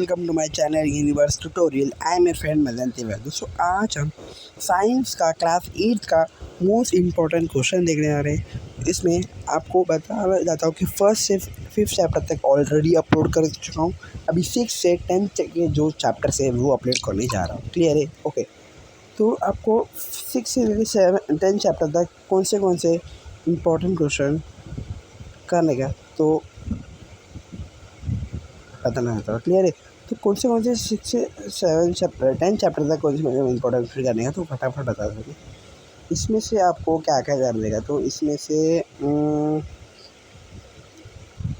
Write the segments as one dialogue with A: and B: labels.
A: Welcome to my channel universe tutorial. I am your friend Madan Tiwari. दोस्तों आज हम science का क्लास 8 का मोस्ट इम्पॉर्टेंट क्वेश्चन देखने आ रहे हैं। इसमें आपको बता जाता हूँ कि फर्स्ट से फिफ्थ चैप्टर तक ऑलरेडी अपलोड कर चुका हूँ। अभी 6 से 10 के जो चैप्टर्स है वो अपलोड करने जा रहा हूँ। क्लियर है? ओके। तो आपको 6 से 10 चैप्टर तक कौन से इम्पोर्टेंट क्वेश्चन करने का तो बताना होता है। क्लियर है? तो कौन से 6 से 7 चैप्टर 10 चैप्टर तक कौन से इंपॉर्टेंट फिर करने का तो फटाफट बता सके। इसमें से आपको क्या क्या कर देगा तो इसमें से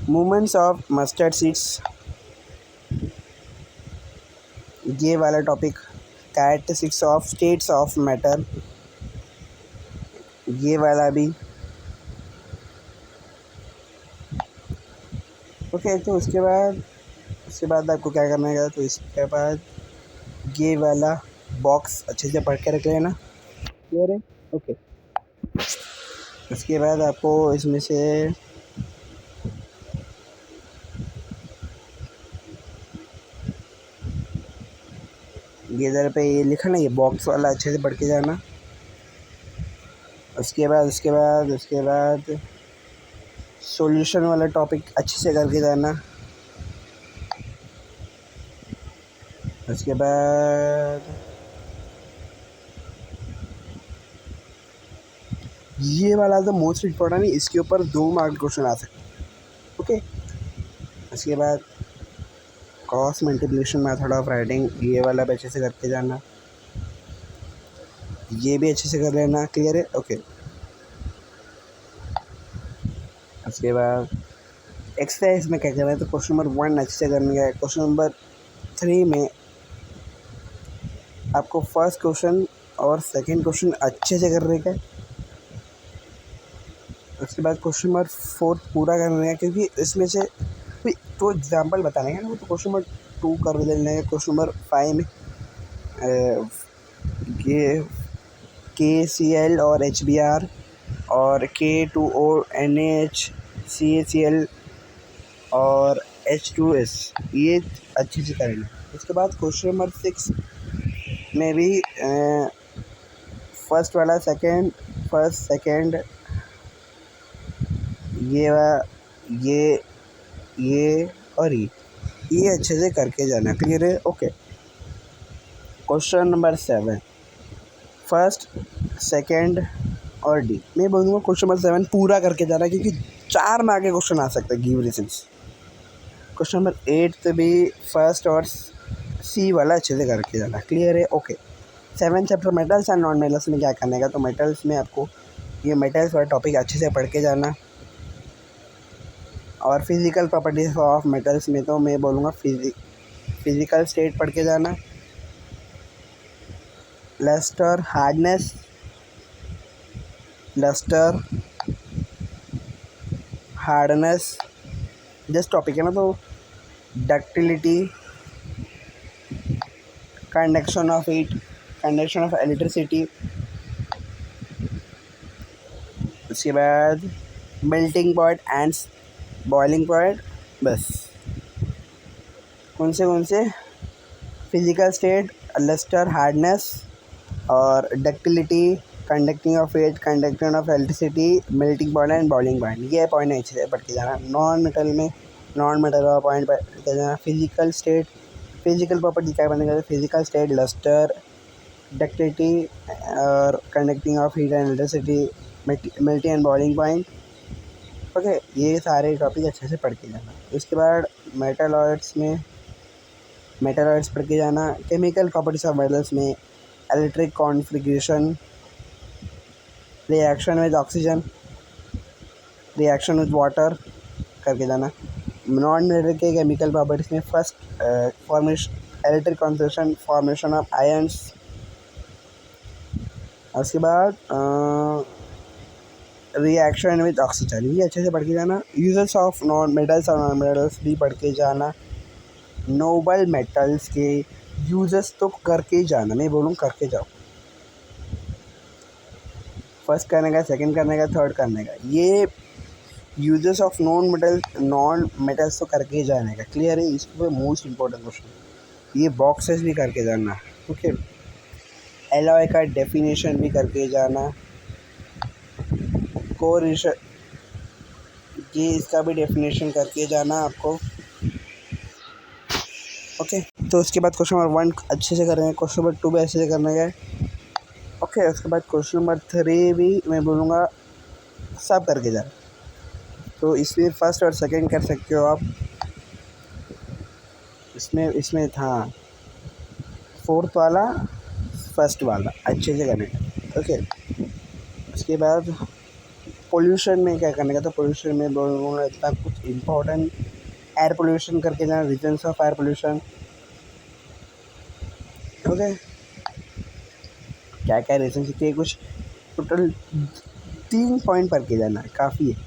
A: मूवमेंट्स ऑफ मस्टर्ड सीड्स, ये वाला topic, characteristics of states of matter, ये वाला भी। ओके। तो उसके बाद आपको क्या करना है तो इसके बाद ये वाला बॉक्स अच्छे से पढ़ के रख लेना। क्लियर है? ओके। उसके बाद आपको इसमें से ये इधर पे ये लिखा ना, ये बॉक्स वाला अच्छे से पढ़ के जाना। उसके बाद सॉल्यूशन वाला टॉपिक अच्छे से करके जाना। उसके बाद ये वाला तो मोस्ट इम्पोर्टेंट है, इसके ऊपर 2 मार्क क्वेश्चन आ सकते हैं। ओके। उसके बाद cross multiplication method of writing, ये वाला भी अच्छे से करके जाना, ये भी अच्छे से कर लेना। क्लियर है? ओके। उसके बाद एक्सरसाइज में क्या करना है तो क्वेश्चन नंबर 1 अच्छे से करने का है। क्वेश्चन नंबर 3 में आपको फर्स्ट क्वेश्चन और सेकंड क्वेश्चन अच्छे से करने का है। उसके बाद क्वेश्चन नंबर 4 पूरा करने का, क्योंकि इसमें से तो एग्जाम्पल बताने का ना, वो तो क्वेश्चन नंबर 2 कर देना है। क्वेश्चन नंबर 5 में ये KCl और HBr और K2O NaHCACl और H2S, ये अच्छे से करेंगे। उसके बाद क्वेश्चन नंबर 6 में भी फर्स्ट सेकंड ये और ये अच्छे से करके जाना। क्लियर है? Okay. Question number 7 first second और डी, मैं बोलूँगा क्वेश्चन नंबर 7 पूरा करके जाना, क्योंकि 4 मार्क के क्वेश्चन आ सकते हैं। Give reasons. क्वेश्चन नंबर 8 भी फर्स्ट और सी वाला अच्छे से करके जाना। क्लियर है? Okay. 7 chapter metals and non metals में क्या करने का तो मेटल्स में आपको ये मेटल्स वाला टॉपिक अच्छे से पढ़ के जाना। और फिज़िकल प्रॉपर्टीज ऑफ मेटल्स में तो मैं बोलूँगा फिज़िकल स्टेट पढ़ के जाना। लस्टर हार्डनेस जस्ट टॉपिक है ना, तो ductility, conduction of heat, conduction of electricity. उसके बाद melting point and boiling point. बस कौन से फिजिकल स्टेट, लस्टर, हार्डनेस और ductility, conducting of heat, conduction of electricity, melting point and boiling point, ये पॉइंट अच्छे से पढ़ के जाना। नॉन मेटल का पॉइंट पढ़ के जाना। फिजिकल प्रॉपर्टी क्या बनेगा, फिजिकल स्टेट, लस्टर, डक्टिलिटी और conducting of heat and electricity, melting and boiling point. Okay. ये सारे टॉपिक अच्छे से पढ़ के जाना। उसके बाद मेटलॉइड्स पढ़ के जाना। केमिकल प्रॉपर्टीज ऑफ मेटल्स में electric configuration, reaction with oxygen, reaction with water करके जाना। नॉन मेटल के केमिकल प्रॉपर्टीज में first formation, electric configuration, formation of ions. उसके बाद रिएक्शन विद ऑक्सीजन, ये अच्छे से पढ़ के जाना। यूजेस ऑफ नॉन मेटल्स भी पढ़ के जाना। नोबल मेटल्स के यूजेस तो करके जाना, मैं बोलूँ करके जाओ। फर्स्ट करने का, सेकंड करने का, थर्ड करने का, ये यूजेस ऑफ नॉन मेटल्स तो करके ही जाने का, क्लियर है। इसको मोस्ट इम्पोर्टेंट क्वेश्चन, ये बॉक्सेस भी करके जाना, ओके। एलॉय का डेफिनेशन भी करके जाना, कोरिलेशन ये इसका भी डेफिनेशन करके जाना आपको, ओके। तो उसके बाद क्वेश्चन नंबर 1 अच्छे से करेंगे, क्वेश्चन नंबर 2 भी अच्छे से करने का, ओके। उसके बाद क्वेश्चन नंबर 3 भी मैं बोलूँगा सब करके जाना। तो इसमें फर्स्ट और सेकंड कर सकते हो आप, इसमें था फोर्थ वाला फर्स्ट वाला अच्छे से करने का, ओके। उसके बाद पोल्यूशन में क्या करने का, तो पोल्यूशन में बोलूँगा इतना कुछ इम्पोर्टेंट, एयर पोल्यूशन करके जाना, reasons of air pollution, okay. क्या क्या रीजन के कुछ टोटल 3 पॉइंट पढ़ के जाना है, काफ़ी है।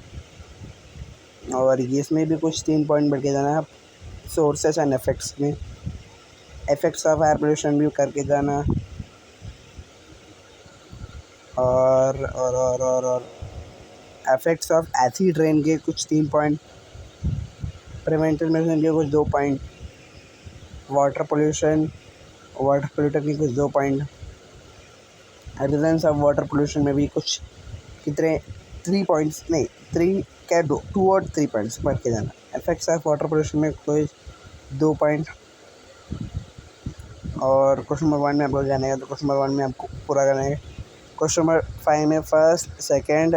A: और ये इसमें भी कुछ 3 पॉइंट पढ़ के जाना है, सोर्सेस एंड इफेक्ट्स में, इफेक्ट्स ऑफ एयर पोल्यूशन भी करके जाना, और इफेक्ट्स ऑफ एसिड रेन के कुछ 3 पॉइंट, प्रिवेंटिव मेजर के कुछ 2 पॉइंट, वाटर पोल्यूशन की कुछ 2 point, reasons of water pollution में भी कुछ कितने 3 पॉइंट्स, नहीं 3 क्या 2 और 3 पॉइंट्स पढ़ के जाना। इफेक्ट्स ऑफ वाटर पोल्यूशन में कोई 2 पॉइंट, और क्वेश्चन नंबर 1 में आपको जाने का, तो क्वेश्चन नंबर 1 में आपको पूरा करना है। क्वेश्चन नंबर 5 में फर्स्ट, सेकंड,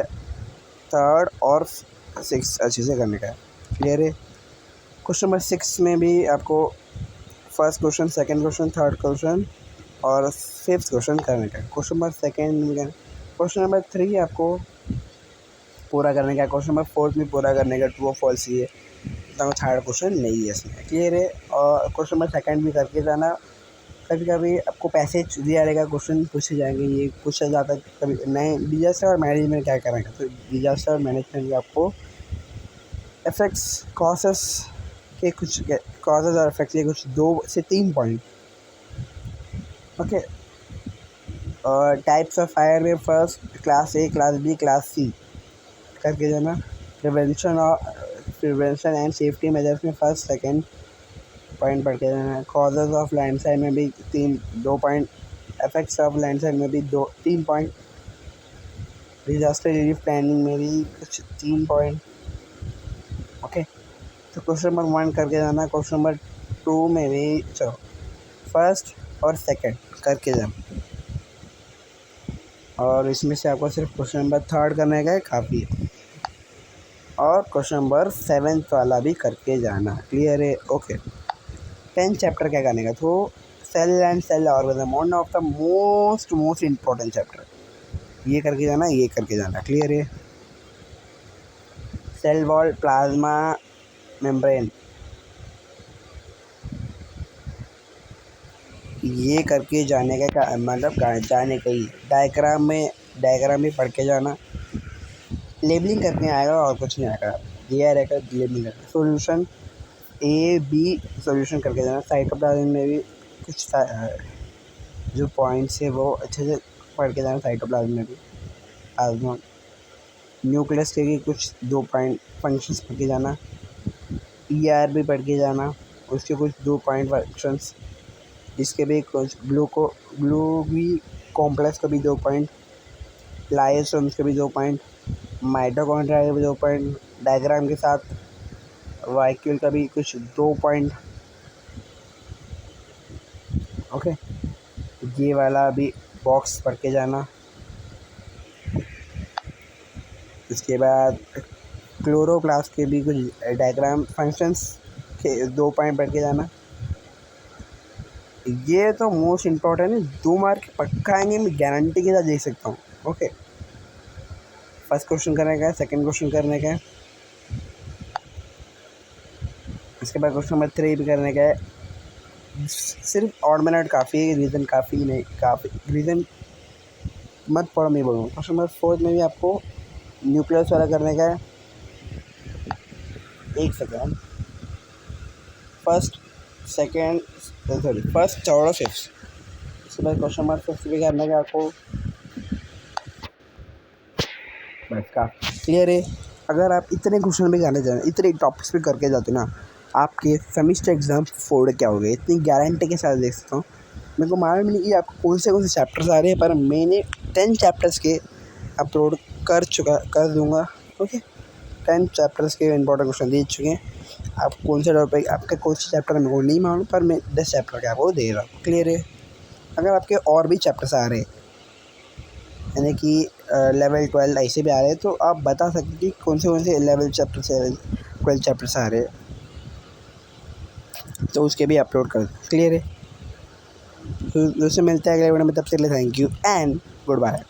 A: थर्ड और 6 अच्छे से करने का है, क्लियर है। क्वेश्चन नंबर 6 में भी आपको first question, second question, third question और 5th क्वेश्चन करने का है। क्वेश्चन नंबर 2 में क्वेश्चन नंबर 3 आपको पूरा करने का, क्वेश्चन नंबर 4 में पूरा करने का, ट्रू और फॉल्स ही है, तो थर्ड क्वेश्चन नहीं है इसमें, क्लियर है। और क्वेश्चन नंबर 2 भी करके जाना। कभी कभी आपको पैसेज दिया रहेगा, क्वेश्चन पूछे जाएंगे, ये पूछा जाता है कभी नए डिजास्टर और मैनेजमेंट क्या करेंगे, तो डिजास्टर और मैनेजमेंट में आपको इफेक्ट्स कॉजेस के कुछ कॉजेस और इफेक्ट्स के कुछ 2 से 3 पॉइंट, ओके। और टाइप्स ऑफ फायर में first class A, class B, class C करके जाना। प्रिवेंशन एंड सेफ्टी मेजर्स में फर्स्ट सेकंड पॉइंट पढ़ के जाना है। कॉजेज ऑफ लैंडस्लाइड में भी 2 पॉइंट, इफेक्ट्स ऑफ लैंडस्लाइड में भी 3 पॉइंट, डिजास्टर रिलीफ प्लानिंग में भी कुछ 3 पॉइंट, ओके। तो क्वेश्चन नंबर 1 करके जाना, क्वेश्चन नंबर 2 में भी चलो फर्स्ट और सेकंड करके जाना, और इसमें से आपको सिर्फ क्वेश्चन नंबर 3 करने का है, काफ़ी है। और क्वेश्चन नंबर 7 वाला भी करके जाना, क्लियर है, ओके। 10th चैप्टर क्या करने का, तो cell and cell organism, one of the most important chapter, ये करके जाना, ये करके जाना, क्लियर है। सेल वॉल, प्लाज्मा मेम्ब्रेन, ये करके जाने का मतलब जाने का ही, डायग्राम में पढ़ के जाना, लेबलिंग करके आएगा और कुछ नहीं आएगा, दिया रहेगा लेबलिंग करके। सॉल्यूशन ए बी सॉल्यूशन करके जाना। साइटोप्लाज्म में भी कुछ जो पॉइंट्स है वो अच्छे से पढ़ के जाना, साइटोप्लाज्म में भी। प्लाज्मा न्यूक्लियस के भी कुछ 2 पॉइंट फंक्शंस पढ़ के जाना। ईआर भी पढ़ के जाना, उसके कुछ 2 पॉइंट फंक्शंस, इसके भी कुछ ग्लूवी कॉम्प्लेक्स का भी 2 पॉइंट, लाइसोसोम्स के भी 2 पॉइंट, माइटोकॉन्ड्रिया के भी 2 पॉइंट, डायग्राम के साथ वाइक्यूल का भी कुछ 2 पॉइंट, ओके। ये वाला भी बॉक्स पढ़ के जाना। इसके बाद क्लोरोप्लास्ट के भी कुछ डायग्राम फंक्शंस के 2 पॉइंट पढ़ के जाना। ये तो मोस्ट इम्पोर्टेंट है, 2 मार्क पक्का आएंगे, मैं गारंटी के साथ दे सकता हूँ, ओके। फर्स्ट क्वेश्चन करने का है, सेकंड क्वेश्चन करने का है, इसके बाद क्वेश्चन नंबर 3 भी करने का है। सिर्फ ऑड मिनट काफ़ी है, रीज़न काफ़ी नहीं, काफ़ी रीज़न मत पढ़ो, मैं बोलूँ। क्वेश्चन नंबर 4 में भी आपको न्यूक्लियस वाला करने का है। एक second, first second sorry first, third और 5th, इसके बाद क्वेश्चन नंबर 5 भी करने का आपको, बस का क्लियर है। अगर आप इतने क्वेश्चन भी करने जाए, इतने टॉपिक्स भी करके जाते ना, आपके सेमेस्टर एग्ज़ाम फोड़ क्या हो गए, इतनी गारंटी के साथ देख सकता हूँ। मेरे को मालूम नहीं कि आपको कौन से चैप्टर्स आ रहे हैं, पर मैंने 10 चैप्टर्स के अपलोड कर दूँगा। ओके, 10 चैप्टर्स के इंपॉर्टेंट क्वेश्चन दे चुके हैं। आप कौन से टॉपिक, आपका कौन से चैप्टर मेरे को नहीं मालूम, पर मैं 10 चैप्टर के आपको दे रहा हूँ। क्लियर है? अगर आपके और भी चैप्टर्स आ रहे हैं, यानी कि लेवल 12 ऐसे भी आ रहे हैं, तो आप बता सकते हैं कि कौन से लेवल चैप्टर 7 12 चैप्टर्स आ रहे हैं, तो उसके भी अपलोड कर। क्लियर है? तो दोस्तों मिलते हैं अगले वीडियो में, तब तक के लिए thank you and good bye.